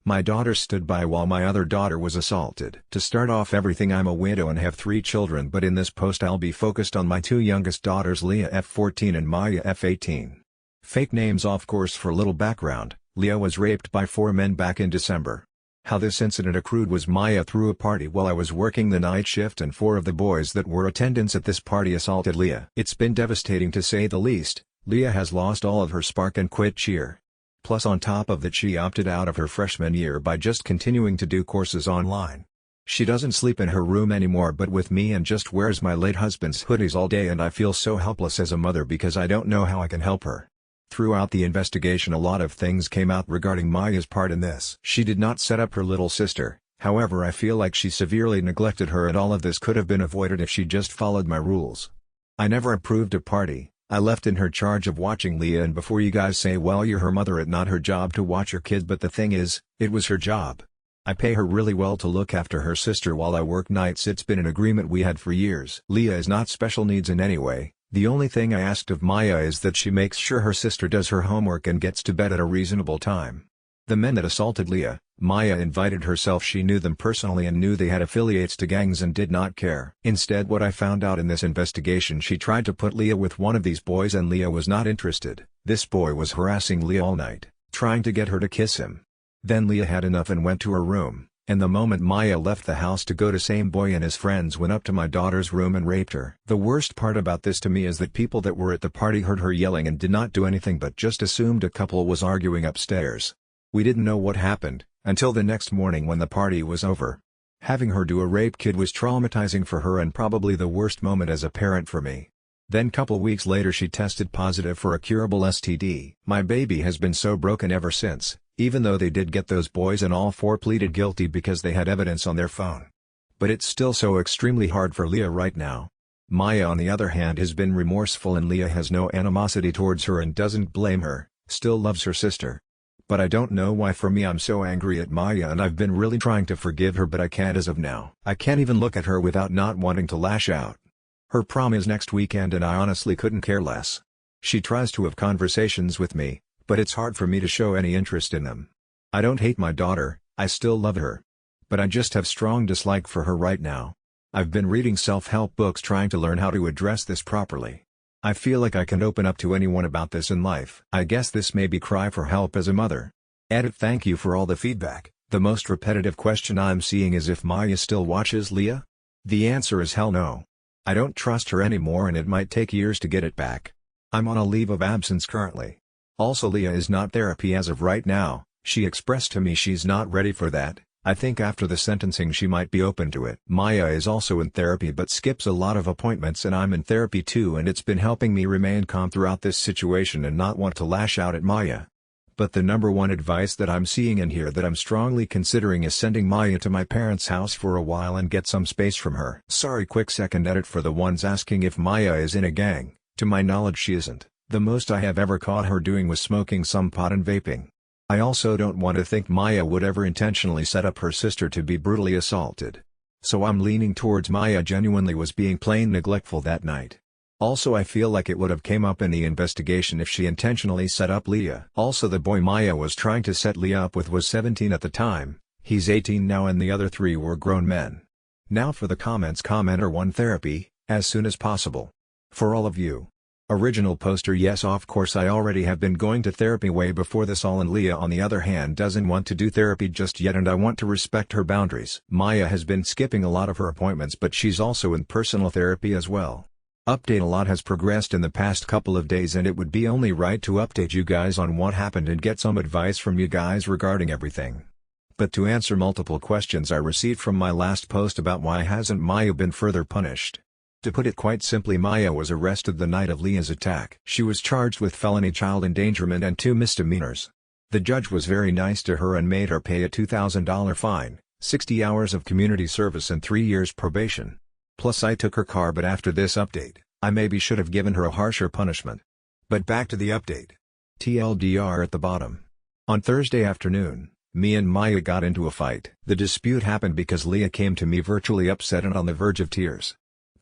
My daughter stood by while my other daughter was assaulted. To start off everything, I'm a widow and have 3 children, but in this post I'll be focused on my 2 youngest daughters, Leah F14 and Maya F18. Fake names of course. For little background, Leah was raped by 4 men back in December. How this incident accrued was Maya threw a party while I was working the night shift, and 4 of the boys that were attendants at this party assaulted Leah. It's been devastating to say the least. Leah has lost all of her spark and quit cheer. Plus on top of that, she opted out of her freshman year by just continuing to do courses online. She doesn't sleep in her room anymore but with me, and just wears my late husband's hoodies all day, and I feel so helpless as a mother because I don't know how I can help her. Throughout the investigation a lot of things came out regarding Maya's part in this. She did not set up her little sister, however I feel like she severely neglected her, and all of this could have been avoided if she just followed my rules. I never approved a party. I left in her charge of watching Leah, and before you guys say well you're her mother, it's not her job to watch your kid, but the thing is, it was her job. I pay her really well to look after her sister while I work nights. It's been an agreement we had for years. Leah is not special needs in any way. The only thing I asked of Maya is that she makes sure her sister does her homework and gets to bed at a reasonable time. The men that assaulted Leah, Maya invited herself. She knew them personally and knew they had affiliates to gangs and did not care. Instead, what I found out in this investigation, she tried to put Leah with one of these boys and Leah was not interested. This boy was harassing Leah all night, trying to get her to kiss him. Then Leah had enough and went to her room, and the moment Maya left the house to go, to same boy and his friends went up to my daughter's room and raped her. The worst part about this to me is that people that were at the party heard her yelling and did not do anything but just assumed a couple was arguing upstairs. We didn't know what happened until the next morning when the party was over. Having her do a rape kid was traumatizing for her and probably the worst moment as a parent for me. Then couple weeks later she tested positive for a curable STD. My baby has been so broken ever since, even though they did get those boys and all 4 pleaded guilty because they had evidence on their phone. But it's still so extremely hard for Leah right now. Maya on the other hand has been remorseful, and Leah has no animosity towards her and doesn't blame her, still loves her sister. But I don't know why. For me, I'm so angry at Maya and I've been really trying to forgive her, but I can't as of now. I can't even look at her without not wanting to lash out. Her prom is next weekend and I honestly couldn't care less. She tries to have conversations with me, but it's hard for me to show any interest in them. I don't hate my daughter, I still love her. But I just have strong dislike for her right now. I've been reading self-help books trying to learn how to address this properly. I feel like I can open up to anyone about this in life. I guess this may be cry for help as a mother. Edit. Thank you for all the feedback. The most repetitive question I'm seeing is if Maya still watches Leah? The answer is hell no. I don't trust her anymore and it might take years to get it back. I'm on a leave of absence currently. Also, Leah is not therapy as of right now. She expressed to me she's not ready for that. I think after the sentencing she might be open to it. Maya is also in therapy but skips a lot of appointments, and I'm in therapy too, and it's been helping me remain calm throughout this situation and not want to lash out at Maya. But the number one advice that I'm seeing in here that I'm strongly considering is sending Maya to my parents' house for a while and get some space from her. Sorry, quick second edit for the ones asking if Maya is in a gang. To my knowledge she isn't. The most I have ever caught her doing was smoking some pot and vaping. I also don't want to think Maya would ever intentionally set up her sister to be brutally assaulted. So I'm leaning towards Maya genuinely was being plain neglectful that night. Also, I feel like it would have came up in the investigation if she intentionally set up Leah. Also, the boy Maya was trying to set Leah up with was 17 at the time, he's 18 now, and the other 3 were grown men. Now for the comments. Commenter 1: therapy, as soon as possible. For all of you. Original poster: yes, of course I already have been going to therapy way before this all, and Leah on the other hand doesn't want to do therapy just yet and I want to respect her boundaries. Maya has been skipping a lot of her appointments but she's also in personal therapy as well. Update: a lot has progressed in the past couple of days and it would be only right to update you guys on what happened and get some advice from you guys regarding everything. But to answer multiple questions I received from my last post about why hasn't Maya been further punished. To put it quite simply, Maya was arrested the night of Leah's attack. She was charged with felony child endangerment and 2 misdemeanors. The judge was very nice to her and made her pay a $2,000 fine, 60 hours of community service and 3 years probation. Plus I took her car, but after this update, I maybe should have given her a harsher punishment. But back to the update. TLDR at the bottom. On Thursday afternoon, me and Maya got into a fight. The dispute happened because Leah came to me virtually upset and on the verge of tears.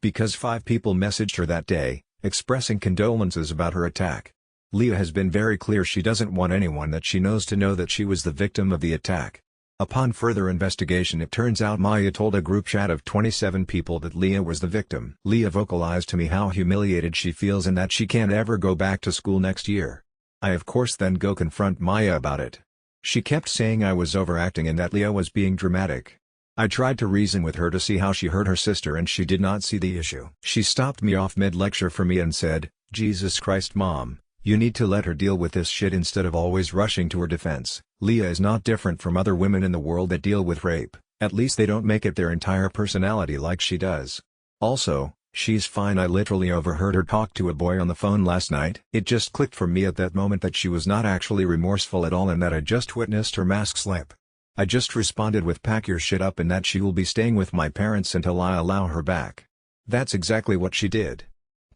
Because 5 people messaged her that day, expressing condolences about her attack. Leah has been very clear she doesn't want anyone that she knows to know that she was the victim of the attack. Upon further investigation, it turns out Maya told a group chat of 27 people that Leah was the victim. Leah vocalized to me how humiliated she feels and that she can't ever go back to school next year. I of course then go confront Maya about it. She kept saying I was overacting and that Leah was being dramatic. I tried to reason with her to see how she hurt her sister and she did not see the issue. She stopped me off mid-lecture for me and said, "Jesus Christ, Mom, you need to let her deal with this shit instead of always rushing to her defense. Leah is not different from other women in the world that deal with rape, at least they don't make it their entire personality like she does. Also, she's fine." I literally overheard her talk to a boy on the phone last night. It just clicked for me at that moment that she was not actually remorseful at all and that I just witnessed her mask slip. I just responded with "pack your shit up" and that she will be staying with my parents until I allow her back. That's exactly what she did.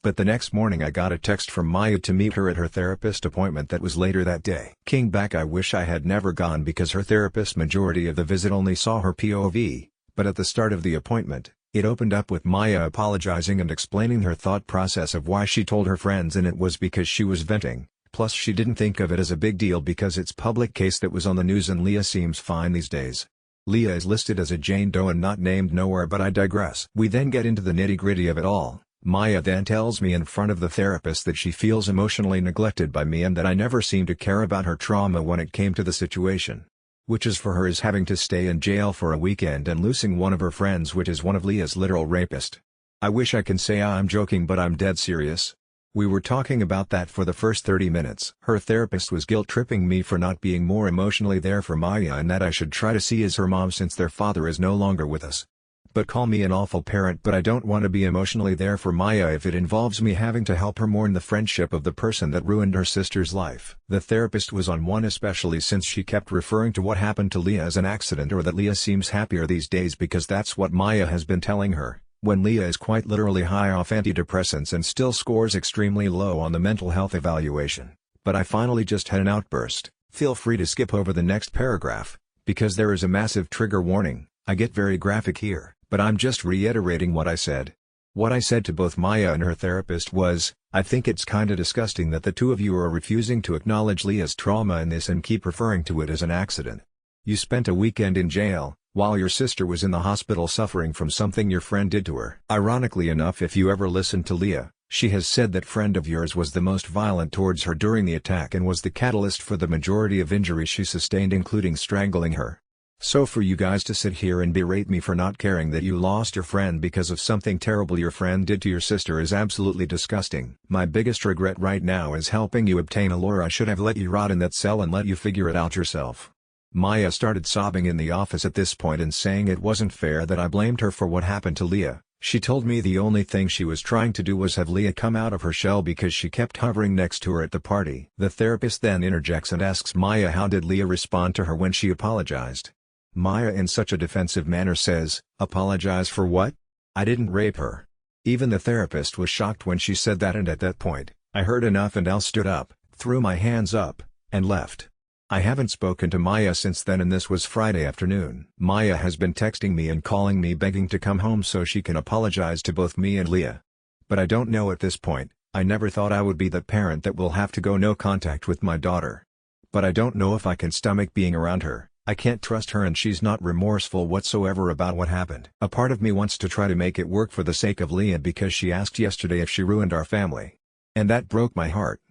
But the next morning I got a text from Maya to meet her at her therapist appointment that was later that day. King back, I wish I had never gone because her therapist majority of the visit only saw her POV, but at the start of the appointment, it opened up with Maya apologizing and explaining her thought process of why she told her friends, and it was because she was venting, plus she didn't think of it as a big deal because it's public case that was on the news and Leah seems fine these days. Leah is listed as a Jane Doe and not named nowhere, but I digress. We then get into the nitty-gritty of it all. Maya then tells me in front of the therapist that she feels emotionally neglected by me and that I never seemed to care about her trauma when it came to the situation. Which is for her is having to stay in jail for a weekend and losing one of her friends, which is one of Leah's literal rapist. I wish I can say I'm joking, but I'm dead serious. We were talking about that for the first 30 minutes. Her therapist was guilt-tripping me for not being more emotionally there for Maya and that I should try to see as her mom since their father is no longer with us. But call me an awful parent, but I don't want to be emotionally there for Maya if it involves me having to help her mourn the friendship of the person that ruined her sister's life. The therapist was on one, especially since she kept referring to what happened to Leah as an accident or that Leah seems happier these days because that's what Maya has been telling her, when Leah is quite literally high off antidepressants and still scores extremely low on the mental health evaluation. But I finally just had an outburst. Feel free to skip over the next paragraph, because there is a massive trigger warning. I get very graphic here, but I'm just reiterating what I said. What I said to both Maya and her therapist was, I think it's kinda disgusting that the two of you are refusing to acknowledge Leah's trauma in this and keep referring to it as an accident. You spent a weekend in jail, while your sister was in the hospital suffering from something your friend did to her. Ironically enough, if you ever listened to Leah, she has said that friend of yours was the most violent towards her during the attack and was the catalyst for the majority of injuries she sustained, including strangling her. So for you guys to sit here and berate me for not caring that you lost your friend because of something terrible your friend did to your sister is absolutely disgusting. My biggest regret right now is helping you obtain a lawyer. I should have let you rot in that cell and let you figure it out yourself. Maya started sobbing in the office at this point and saying it wasn't fair that I blamed her for what happened to Leah. She told me the only thing she was trying to do was have Leah come out of her shell because she kept hovering next to her at the party. The therapist then interjects and asks Maya how did Leah respond to her when she apologized. Maya in such a defensive manner says, apologize for what? I didn't rape her. Even the therapist was shocked when she said that, and at that point, I heard enough and I stood up, threw my hands up, and left. I haven't spoken to Maya since then, and this was Friday afternoon. Maya has been texting me and calling me begging to come home so she can apologize to both me and Leah. But I don't know at this point. I never thought I would be the parent that will have to go no contact with my daughter. But I don't know if I can stomach being around her. I can't trust her and she's not remorseful whatsoever about what happened. A part of me wants to try to make it work for the sake of Leah because she asked yesterday if she ruined our family. And that broke my heart.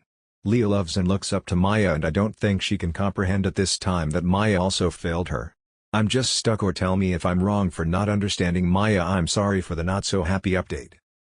Leah loves and looks up to Maya and I don't think she can comprehend at this time that Maya also failed her. I'm just stuck, or tell me if I'm wrong for not understanding Maya. I'm sorry for the not so happy update.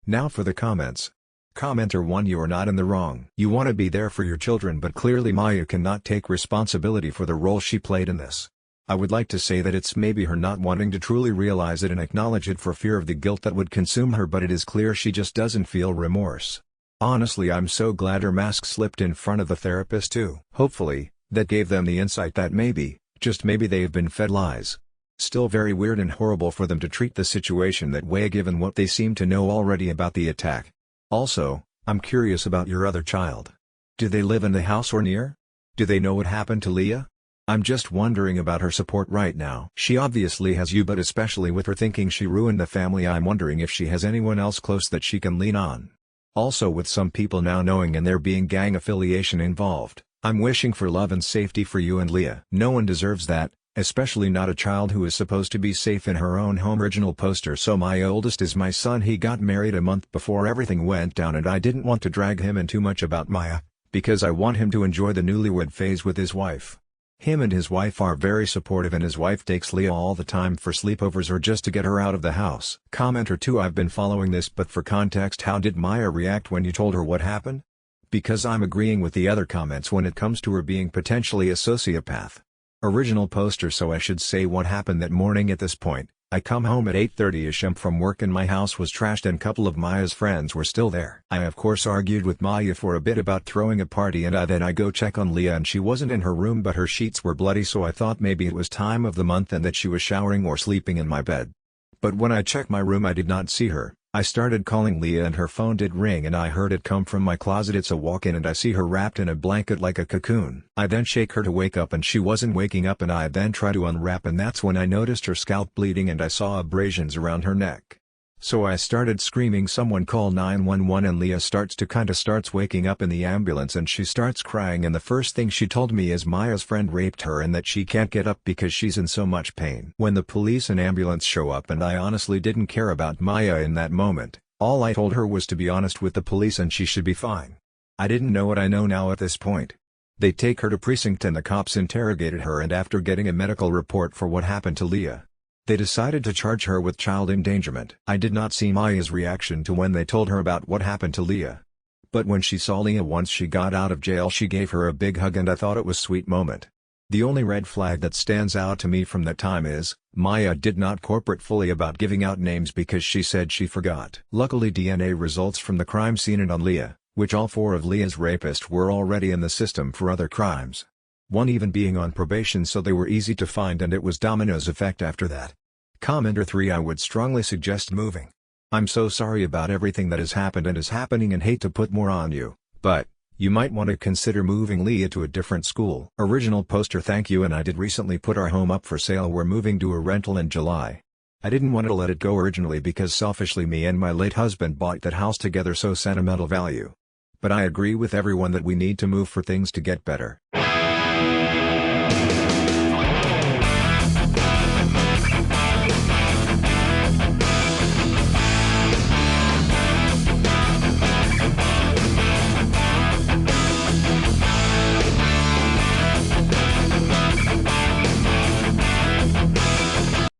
Now for the comments. Commenter 1, you are not in the wrong. You want to be there for your children, but clearly Maya cannot take responsibility for the role she played in this. I would like to say that it's maybe her not wanting to truly realize it and acknowledge it for fear of the guilt that would consume her, but it is clear she just doesn't feel remorse. Honestly, I'm so glad her mask slipped in front of the therapist too. Hopefully, that gave them the insight that maybe, just maybe, they've been fed lies. Still very weird and horrible for them to treat the situation that way given what they seem to know already about the attack. Also, I'm curious about your other child. Do they live in the house or near? Do they know what happened to Leah? I'm just wondering about her support right now. She obviously has you, but especially with her thinking she ruined the family, I'm wondering if she has anyone else close that she can lean on. Also, with some people now knowing and there being gang affiliation involved, I'm wishing for love and safety for you and Leah. No one deserves that, Especially not a child who is supposed to be safe in her own home. Original poster. So my oldest is my son. He got married a month before everything went down and I didn't want to drag him in too much about Maya, because I want him to enjoy the newlywed phase with his wife. Him and his wife are very supportive and his wife takes Leah all the time for sleepovers or just to get her out of the house. Commenter 2. I've been following this, but for context, how did Maya react when you told her what happened? Because I'm agreeing with the other comments when it comes to her being potentially a sociopath. Original poster. So I should say what happened that morning. At this point, I come home at 8:30ish from work and my house was trashed and couple of Maya's friends were still there. I of course argued with Maya for a bit about throwing a party and then I go check on Leah and she wasn't in her room but her sheets were bloody, so I thought maybe it was time of the month and that she was showering or sleeping in my bed. But when I checked my room I did not see her. I started calling Leah and her phone did ring and I heard it come from my closet. It's a walk-in and I see her wrapped in a blanket like a cocoon. I then shake her to wake up and she wasn't waking up and I then try to unwrap and that's when I noticed her scalp bleeding and I saw abrasions around her neck. So I started screaming, someone call 911, and Leah starts waking up in the ambulance and she starts crying and the first thing she told me is Maya's friend raped her and that she can't get up because she's in so much pain. When the police and ambulance show up and I honestly didn't care about Maya in that moment, all I told her was to be honest with the police and she should be fine. I didn't know what I know now at this point. They take her to precinct and the cops interrogated her and after getting a medical report for what happened to Leah, they decided to charge her with child endangerment. I did not see Maya's reaction to when they told her about what happened to Leah. But when she saw Leah once she got out of jail she gave her a big hug and I thought it was a sweet moment. The only red flag that stands out to me from that time is, Maya did not cooperate fully about giving out names because she said she forgot. Luckily DNA results from the crime scene and on Leah, which all 4 of Leah's rapists were already in the system for other crimes. One even being on probation, so they were easy to find and it was dominoes effect after that. Commenter 3. I would strongly suggest moving. I'm so sorry about everything that has happened and is happening and hate to put more on you, but you might want to consider moving Leah to a different school. Original poster. Thank you. And I did recently put our home up for sale. We're moving to a rental in July. I didn't want to let it go originally because selfishly me and my late husband bought that house together, so sentimental value. But I agree with everyone that we need to move for things to get better.